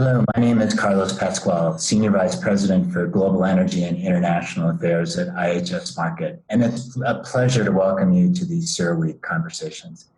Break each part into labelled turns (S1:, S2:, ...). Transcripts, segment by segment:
S1: Hello, my name is Carlos Pascual, Senior Vice President for Global Energy and International Affairs at IHS Markit, and it's a pleasure to welcome you to these CERAWeek conversations.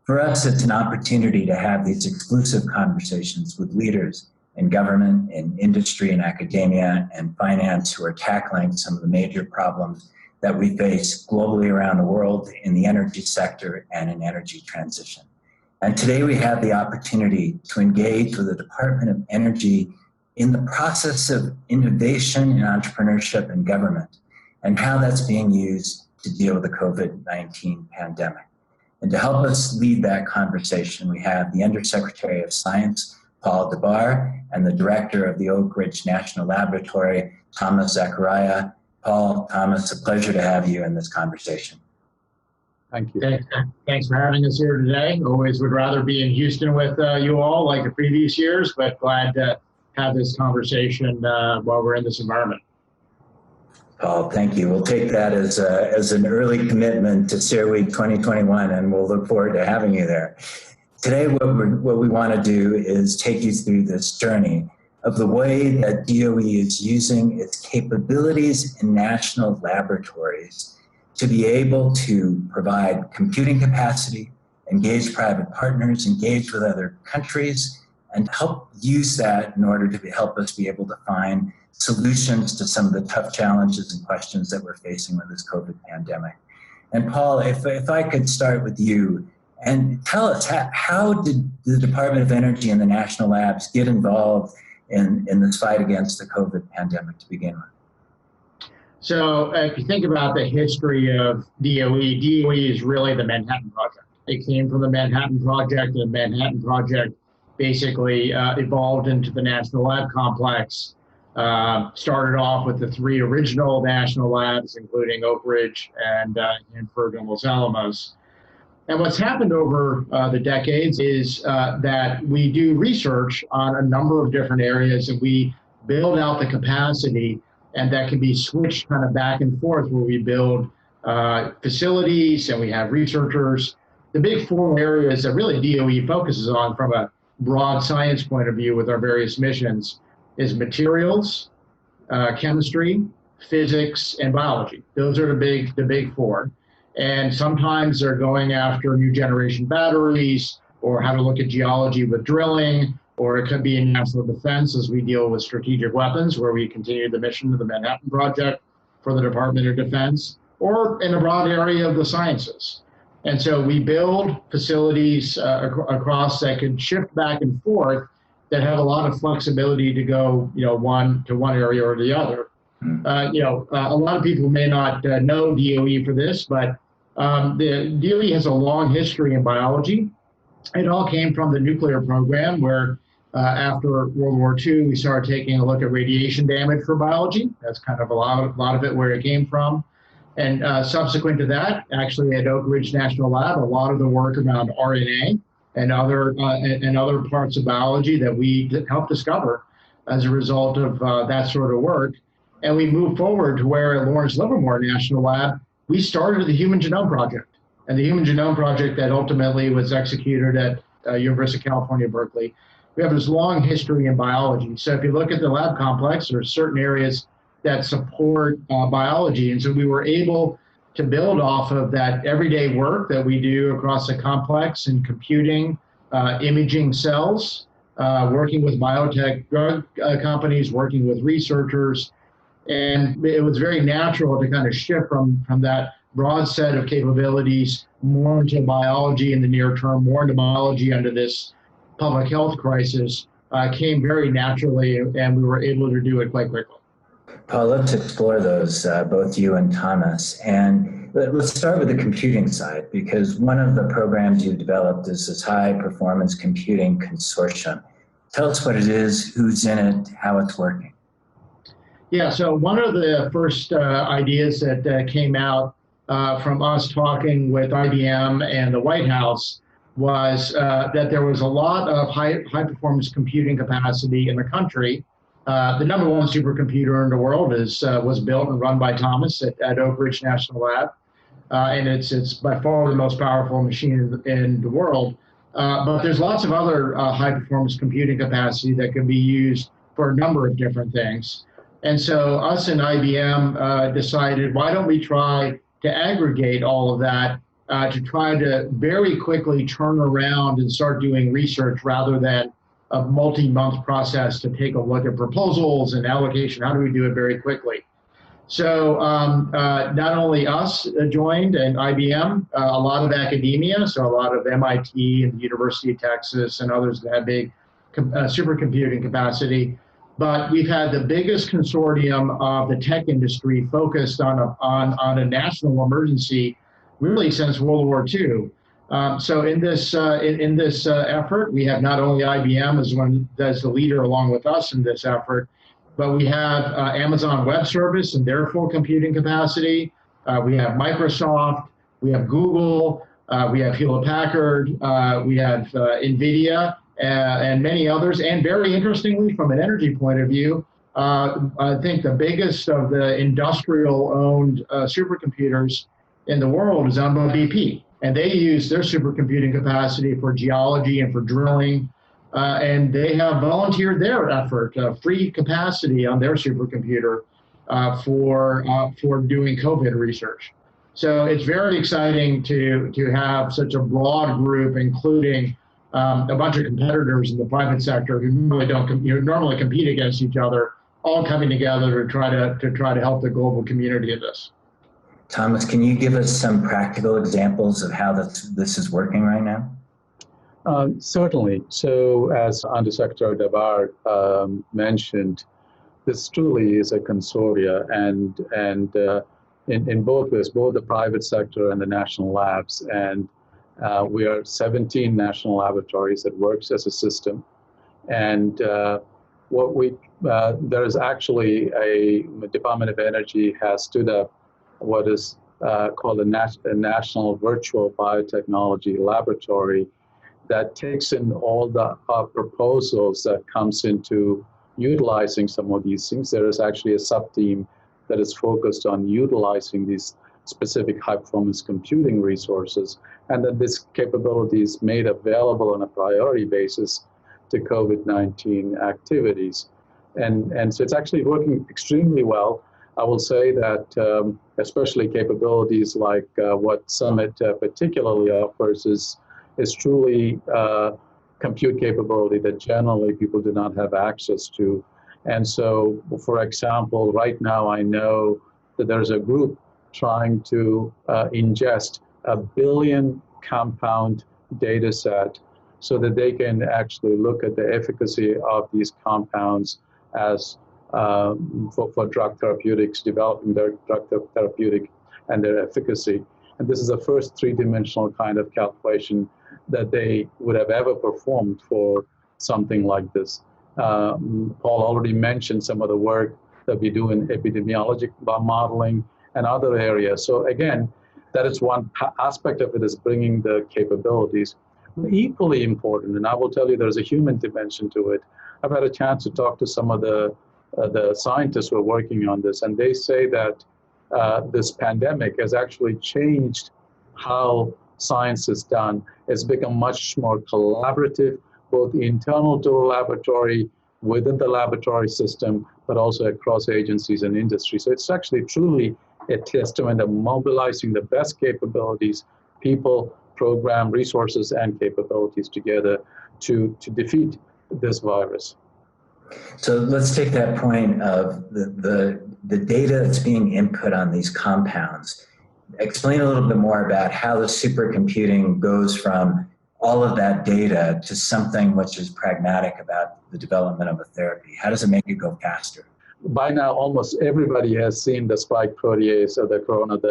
S1: For us, it's an opportunity to have these exclusive conversations with leaders in government, in industry, and academia, and finance who are tackling some of the major problems that we face globally around the world in the energy sector and in energy transition. And today we have the opportunity to engage with the Department of Energy in the process of innovation and entrepreneurship in government and how that's being used to deal with the COVID-19 pandemic. And to help us lead that conversation, we have the Undersecretary of Science, Paul Dabbar, and the Director of the Oak Ridge National Laboratory, Thomas Zacharia. Paul, Thomas, a pleasure to have you in this conversation.
S2: Thank you.
S3: Thanks for having us here today. Always would rather be in Houston with you all like the previous years, but glad to have this conversation while we're in this environment.
S1: Paul, thank you. We'll take that as an early commitment to CERAWeek 2021, and we'll look forward to having you there. Today, what we want to do is take you through this journey of the way that DOE is using its capabilities in national laboratories to be able to provide computing capacity, engage private partners, engage with other countries, and help use that in order to help us be able to find solutions to some of the tough challenges and questions that we're facing with this COVID pandemic. And Paul, if I could start with you, and tell us, how did the Department of Energy and the national labs get involved in this fight against the COVID pandemic to begin with?
S3: So if you think about the history of DOE is really the Manhattan Project. It came from the Manhattan Project. The Manhattan Project basically evolved into the National Lab Complex. Started off with the three original national labs, including Oak Ridge and Hanford and Los Alamos. And what's happened over the decades is that we do research on a number of different areas, and we build out the capacity, and that can be switched kind of back and forth where we build facilities and we have researchers. The big four areas that really DOE focuses on from a broad science point of view with our various missions is materials, chemistry, physics, and biology. Those are the big four. And sometimes they're going after new generation batteries or how to look at geology with drilling, or it could be in national defense as we deal with strategic weapons, where we continue the mission of the Manhattan Project for the Department of Defense, or in a broad area of the sciences. And so we build facilities across that can shift back and forth that have a lot of flexibility to go, one area or the other. A lot of people may not know DOE for this, but the DOE has a long history in biology. It all came from the nuclear program, where after World War II, we started taking a look at radiation damage for biology. That's kind of a lot of it where it came from. And subsequent to that, actually at Oak Ridge National Lab, a lot of the work around RNA and other parts of biology that we helped discover as a result of that sort of work. And we moved forward to where at Lawrence Livermore National Lab, we started the Human Genome Project. And the Human Genome Project that ultimately was executed at University of California, Berkeley. We have this long history in biology. So if you look at the lab complex, there are certain areas that support biology. And so we were able to build off of that everyday work that we do across the complex in computing, imaging cells, working with biotech drug companies, working with researchers. And it was very natural to kind of shift from that broad set of capabilities more into biology in the near term, more into biology under this public health crisis, came very naturally, and we were able to do it quite quickly.
S1: Paul, let's explore those, both you and Thomas. And let's start with the computing side, because one of the programs you developed is this high performance computing consortium. Tell us what it is, who's in it, how it's working.
S3: Yeah, so one of the first ideas that came out from us talking with IBM and the White House was that there was a lot of high performance computing capacity in the country. The number one supercomputer in the world was built and run by Thomas at Oak Ridge National Lab. And it's by far the most powerful machine in the world. But there's lots of other high performance computing capacity that can be used for a number of different things. And so us and IBM decided, why don't we try to aggregate all of that to try to very quickly turn around and start doing research rather than a multi-month process to take a look at proposals and allocation. How do we do it very quickly? So not only us joined and IBM, a lot of academia, so a lot of MIT and the University of Texas and others that have big supercomputing capacity. But we've had the biggest consortium of the tech industry focused on a national emergency really since World War II. So in this effort, we have not only IBM as the leader along with us in this effort, but we have Amazon Web Service and their full computing capacity. We have Microsoft, we have Google, we have Hewlett Packard, we have NVIDIA, and many others. And very interestingly, from an energy point of view, I think the biggest of the industrial-owned supercomputers in the world is owned by BP. And they use their supercomputing capacity for geology and for drilling. And they have volunteered their effort, free capacity on their supercomputer for doing COVID research. So it's very exciting to have such a broad group, including a bunch of competitors in the private sector who normally compete against each other, all coming together to try to help the global community in this.
S1: Thomas, can you give us some practical examples of how this is working right now?
S2: Certainly. So as Undersecretary Dabbar mentioned, this truly is a consortia, and in both ways, both the private sector and the national labs. And we are 17 national laboratories that works as a system. And there is actually the Department of Energy has stood up what is called a National Virtual Biotechnology Laboratory that takes in all the proposals that comes into utilizing some of these things. There is actually a sub-team that is focused on utilizing these specific high-performance computing resources, and that this capability is made available on a priority basis to COVID-19 activities. And so it's actually working extremely well. I will say that especially capabilities like what Summit particularly offers is truly compute capability that generally people do not have access to. And so, for example, right now I know that there's a group trying to ingest 1 billion compound data set so that they can actually look at the efficacy of these compounds as for drug therapeutics, developing their drug therapeutic and their efficacy. And this is the first three-dimensional kind of calculation that they would have ever performed for something like this. Paul already mentioned some of the work that we do in epidemiologic modeling and other areas. So again, that is one aspect of it, is bringing the capabilities. Equally important, and I will tell you there's a human dimension to it. I've had a chance to talk to some of the scientists who are working on this, and they say that this pandemic has actually changed how science is done. It's become much more collaborative, both internal to the laboratory, within the laboratory system, but also across agencies and industry. So it's actually truly a testament of mobilizing the best capabilities, people, program, resources, and capabilities together to defeat this virus.
S1: So let's take that point of the data that's being input on these compounds. Explain a little bit more about how the supercomputing goes from all of that data to something which is pragmatic about the development of a therapy. How does it make it go faster?
S2: By now, almost everybody has seen the spike protease of the corona of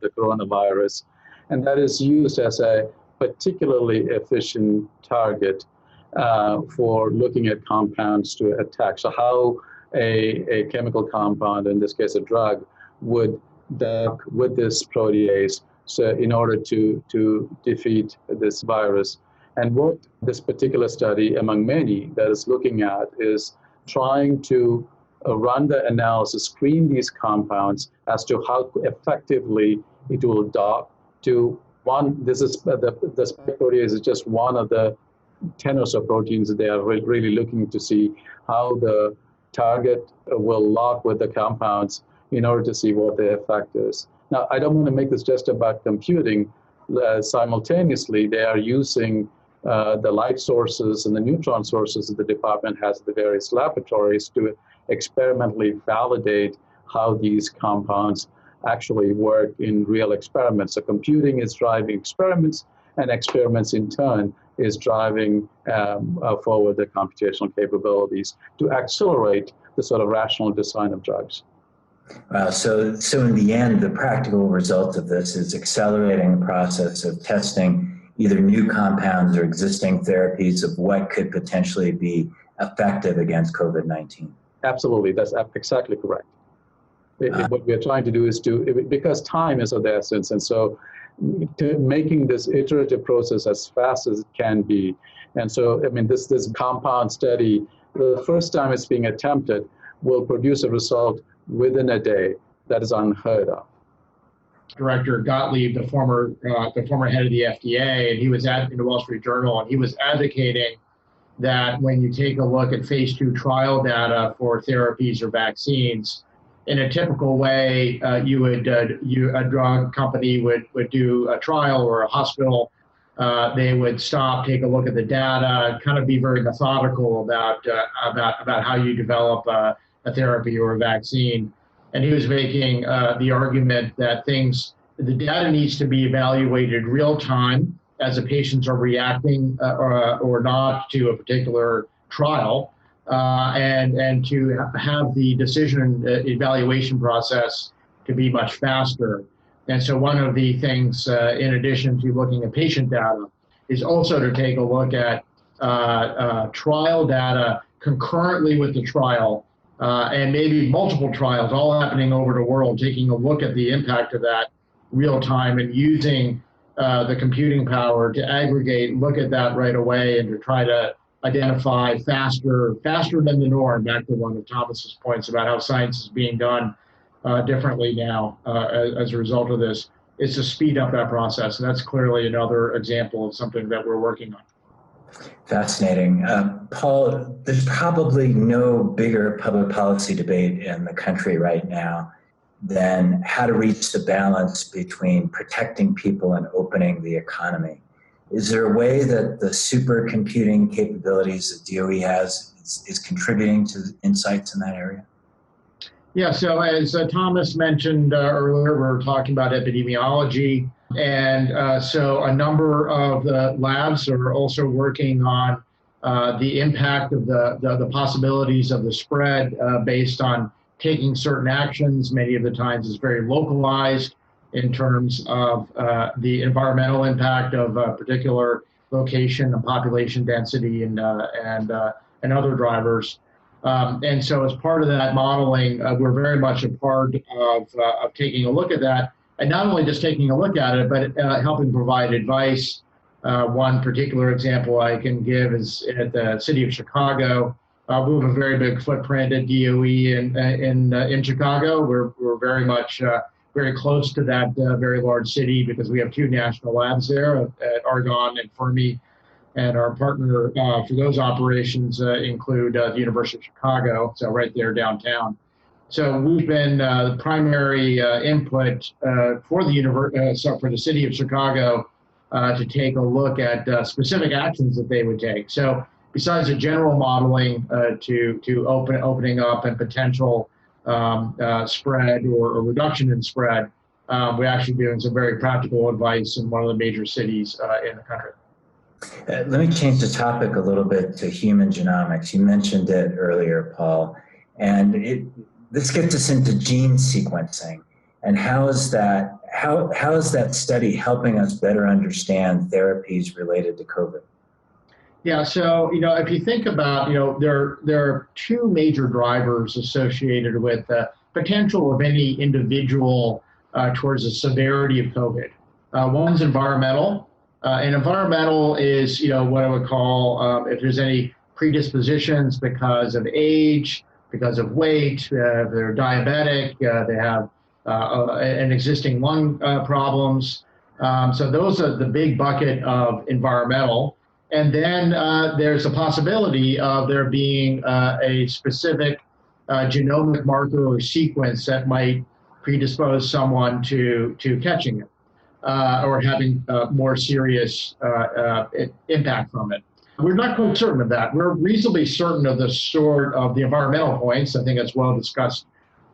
S2: the coronavirus, and that is used as a particularly efficient target for looking at compounds to attack. So how a chemical compound, in this case a drug, would dock with this protease so in order to defeat this virus. And what this particular study, among many, that is looking at is trying to run the analysis, screen these compounds as to how effectively it will dock to the spike protease is just one of the 10 or so proteins that they are really looking to see how the target will lock with the compounds in order to see what the effect is. Now, I don't want to make this just about computing. Simultaneously, they are using the light sources and the neutron sources that the department has at the various laboratories to experimentally validate how these compounds actually work in real experiments. So computing is driving experiments, and experiments in turn is driving forward the computational capabilities to accelerate the sort of rational design of drugs.
S1: So in the end, the practical result of this is accelerating the process of testing either new compounds or existing therapies of what could potentially be effective against COVID-19.
S2: Absolutely, that's exactly correct. What we're trying to do is because time is of the essence, and so making this iterative process as fast as it can be. And so, I mean, this compound study, the first time it's being attempted, will produce a result within a day. That is unheard of.
S3: Director Gottlieb, the former head of the FDA, and he was in the Wall Street Journal, and he was advocating that when you take a look at phase 2 trial data for therapies or vaccines, in a typical way, a drug company would do a trial, or a hospital, they would stop, take a look at the data, kind of be very methodical about how you develop a therapy or a vaccine. And he was making the argument that the data needs to be evaluated real time as the patients are reacting or not to a particular trial. And to have the decision evaluation process to be much faster. And so one of the things, in addition to looking at patient data, is also to take a look at trial data concurrently with the trial, and maybe multiple trials all happening over the world, taking a look at the impact of that real time and using the computing power to aggregate, look at that right away, and to try to identify faster than the norm, back to one of Thomas's points about how science is being done differently now as a result of this, is to speed up that process. And that's clearly another example of something that we're working on.
S1: Fascinating. Paul, there's probably no bigger public policy debate in the country right now than how to reach the balance between protecting people and opening the economy. Is there a way that the supercomputing capabilities that DOE has is contributing to insights in that area?
S3: Yeah, so as Thomas mentioned earlier, we're talking about epidemiology. And so a number of the labs are also working on the impact of the possibilities of the spread based on taking certain actions. Many of the times it's very localized in terms of the environmental impact of a particular location, and population density, and other drivers. And so as part of that modeling, we're very much a part of taking a look at that, and not only just taking a look at it, but helping provide advice. One particular example I can give is at the city of Chicago. We have a very big footprint at DOE in Chicago. We're very much very close to that very large city because we have 2 national labs there at Argonne and Fermi, and our partner for those operations include the University of Chicago, so right there downtown. So we've been the primary input for the city of Chicago to take a look at specific actions that they would take. So besides the general modeling to opening up and potential spread or reduction in spread, we're actually doing some very practical advice in one of the major cities in the country.
S1: Let me change the topic a little bit to human genomics. You mentioned it earlier, Paul, and this gets us into gene sequencing. And how is that study helping us better understand therapies related to COVID?
S3: Yeah, so if you think about, there are 2 major drivers associated with the potential of any individual towards the severity of COVID. One's environmental. And environmental is, what I would call, if there's any predispositions because of age, because of weight, they're diabetic, they have an existing lung problems, So those are the big bucket of environmental. And then there's a possibility of there being a specific genomic marker or sequence that might predispose someone to catching it or having more serious impact from it. We're not quite certain of that. We're reasonably certain of the sort of the environmental points. I think that's well discussed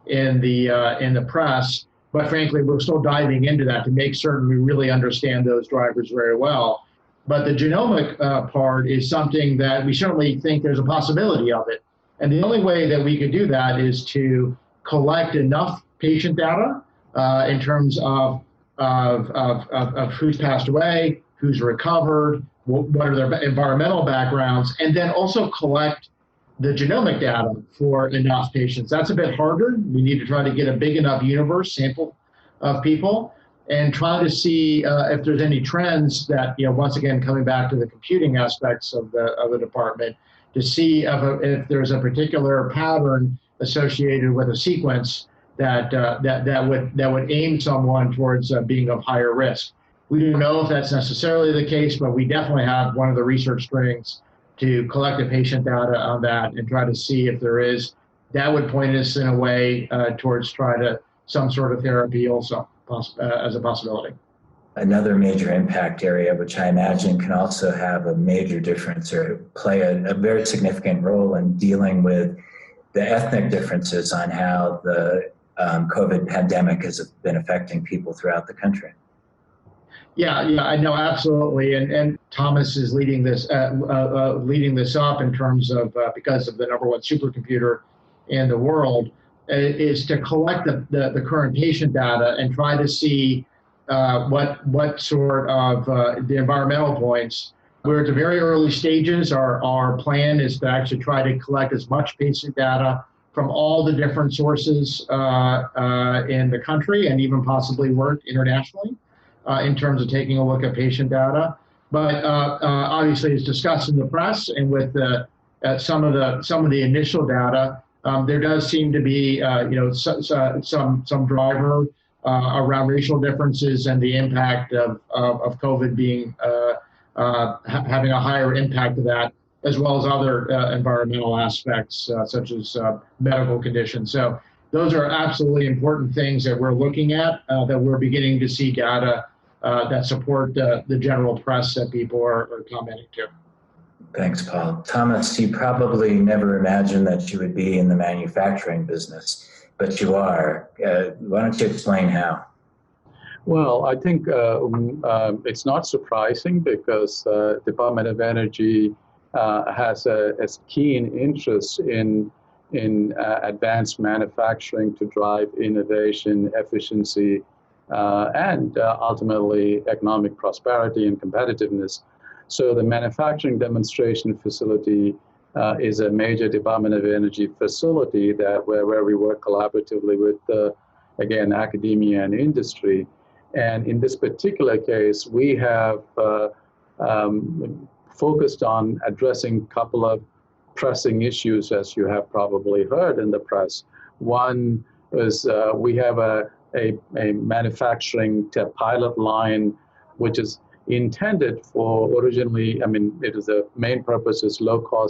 S3: in the press. But frankly, we're still diving into that to make certain we really understand those drivers very well. But the genomic part is something that we certainly think there's a possibility of it. And the only way that we could do that is to collect enough patient data in terms of who's passed away, who's recovered, what are their environmental backgrounds, and then also collect the genomic data for enough patients. That's a bit harder. We need to try to get a big enough universe sample of people and try to see if there's any trends that, once again, coming back to the computing aspects of the department, to see if there's a particular pattern associated with a sequence that would aim someone towards being of higher risk. We don't know if that's necessarily the case, but we definitely have one of the research strings to collect the patient data on that and try to see if there is. That would point us in a way towards try to some sort of therapy also as a possibility.
S1: Another major impact area, which I imagine can also have a major difference or play a very significant role in dealing with the ethnic differences on how the COVID pandemic has been affecting people throughout the country.
S3: Yeah, I know, absolutely, and Thomas is leading this up in terms of because of the #1 supercomputer in the world, is to collect the current patient data and try to see what sort of the environmental points. We're at the very early stages. Our plan is to actually try to collect as much patient data from all the different sources in the country and even possibly work internationally. In terms of taking a look at patient data, but obviously, as discussed in the press and with some of the initial data, there does seem to be some driver around racial differences and the impact of COVID being having a higher impact of that, as well as other environmental aspects such as medical conditions. So those are absolutely important things that we're looking at, that we're beginning to see data that support the general press that people are commenting to.
S1: Thanks, Paul. Thomas, you probably never imagined that you would be in the manufacturing business, but you are. Why don't you explain how?
S2: Well, I think it's not surprising because Department of Energy has a keen interest in advanced manufacturing to drive innovation, efficiency, and ultimately economic prosperity and competitiveness. So the manufacturing demonstration facility is a major Department of Energy facility where we work collaboratively with, again, academia and industry. And in this particular case, we have focused on addressing a couple of pressing issues, as you have probably heard in the press. One is we have a manufacturing pilot line, which is intended for originally, the main purpose is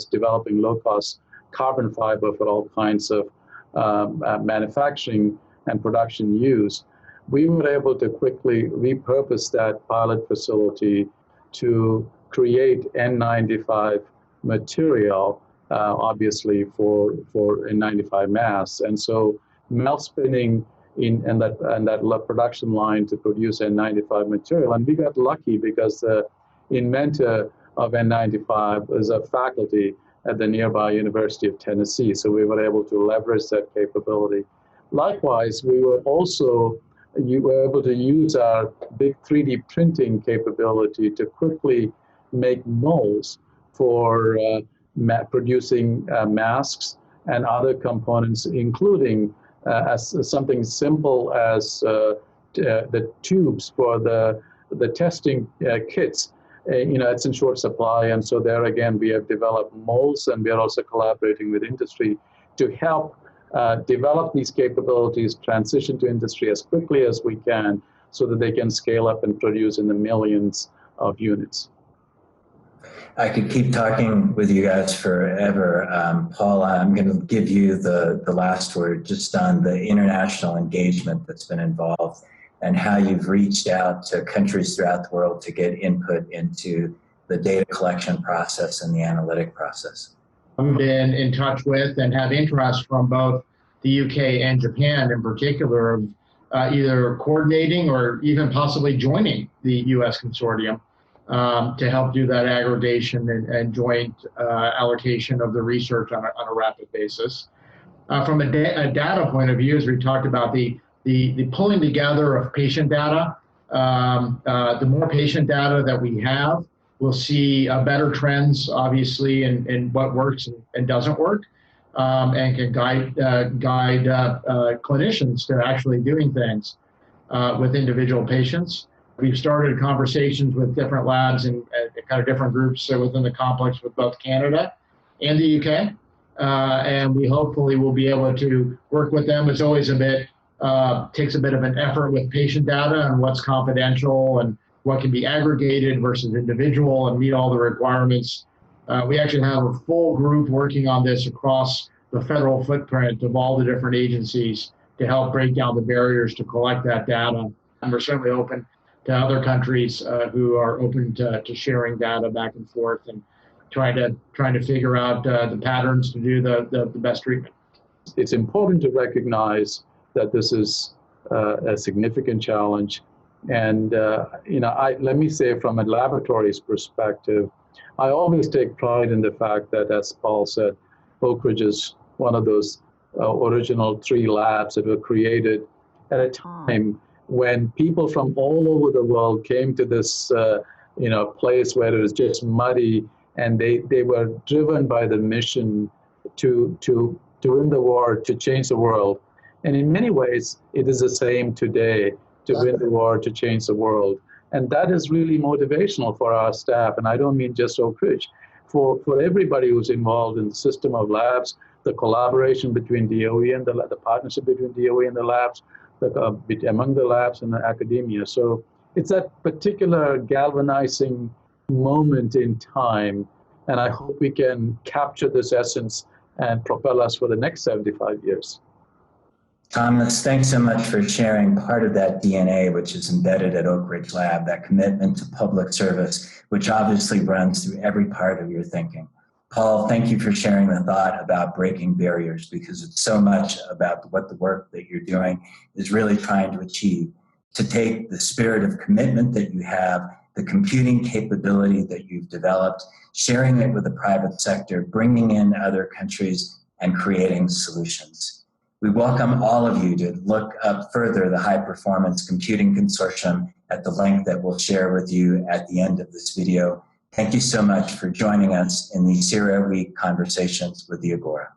S2: developing low-cost carbon fiber for all kinds of manufacturing and production use. We were able to quickly repurpose that pilot facility to create N95 material, obviously for N95 masks. And so melt spinning and that production line to produce N95 material. And we got lucky because the inventor of N95 is a faculty at the nearby University of Tennessee. So we were able to leverage that capability. Likewise, we were able to use our big 3D printing capability to quickly make molds for producing masks and other components, including as something simple as the tubes for the testing kits. It's in short supply, and so there again we have developed molds, and we are also collaborating with industry to help develop these capabilities, transition to industry as quickly as we can, so that they can scale up and produce in the millions of units.
S1: I could keep talking with you guys forever. Paul, I'm going to give you the last word just on the international engagement that's been involved and how you've reached out to countries throughout the world to get input into the data collection process and the analytic process.
S3: I've been in touch with and have interest from both the UK and Japan in particular of either coordinating or even possibly joining the US consortium to help do that aggregation and joint allocation of the research on a rapid basis. From a data point of view, as we talked about, the pulling together of patient data, the more patient data that we have, we'll see better trends, obviously, in what works and doesn't work, and can guide clinicians to actually doing things with individual patients. We've started conversations with different labs and kind of different groups within the complex with both Canada and the UK. And we hopefully will be able to work with them. It's always takes a bit of an effort with patient data and what's confidential and what can be aggregated versus individual and meet all the requirements. We actually have a full group working on this across the federal footprint of all the different agencies to help break down the barriers to collect that data. And we're certainly open to other countries who are open to sharing data back and forth and trying to figure out the patterns to do the best treatment.
S2: It's important to recognize that this is a significant challenge. And let me say, from a laboratory's perspective, I always take pride in the fact that, as Paul said, Oak Ridge is one of those original 3 labs that were created at a time when people from all over the world came to this place where it was just muddy, and they were driven by the mission to win the war, to change the world. And in many ways, it is the same today, to win the war, to change the world. And that is really motivational for our staff. And I don't mean just Oak Ridge. For everybody who's involved in the system of labs, the collaboration between DOE and the partnership between DOE and the labs, among the labs and the academia. So it's that particular galvanizing moment in time. And I hope we can capture this essence and propel us for the next 75 years.
S1: Thomas, thanks so much for sharing part of that DNA, which is embedded at Oak Ridge Lab, that commitment to public service, which obviously runs through every part of your thinking. Paul, thank you for sharing the thought about breaking barriers, because it's so much about what the work that you're doing is really trying to achieve, to take the spirit of commitment that you have, the computing capability that you've developed, sharing it with the private sector, bringing in other countries, and creating solutions. We welcome all of you to look up further the High Performance Computing Consortium at the link that we'll share with you at the end of this video. Thank you so much for joining us in these CERA Week conversations with the Agora.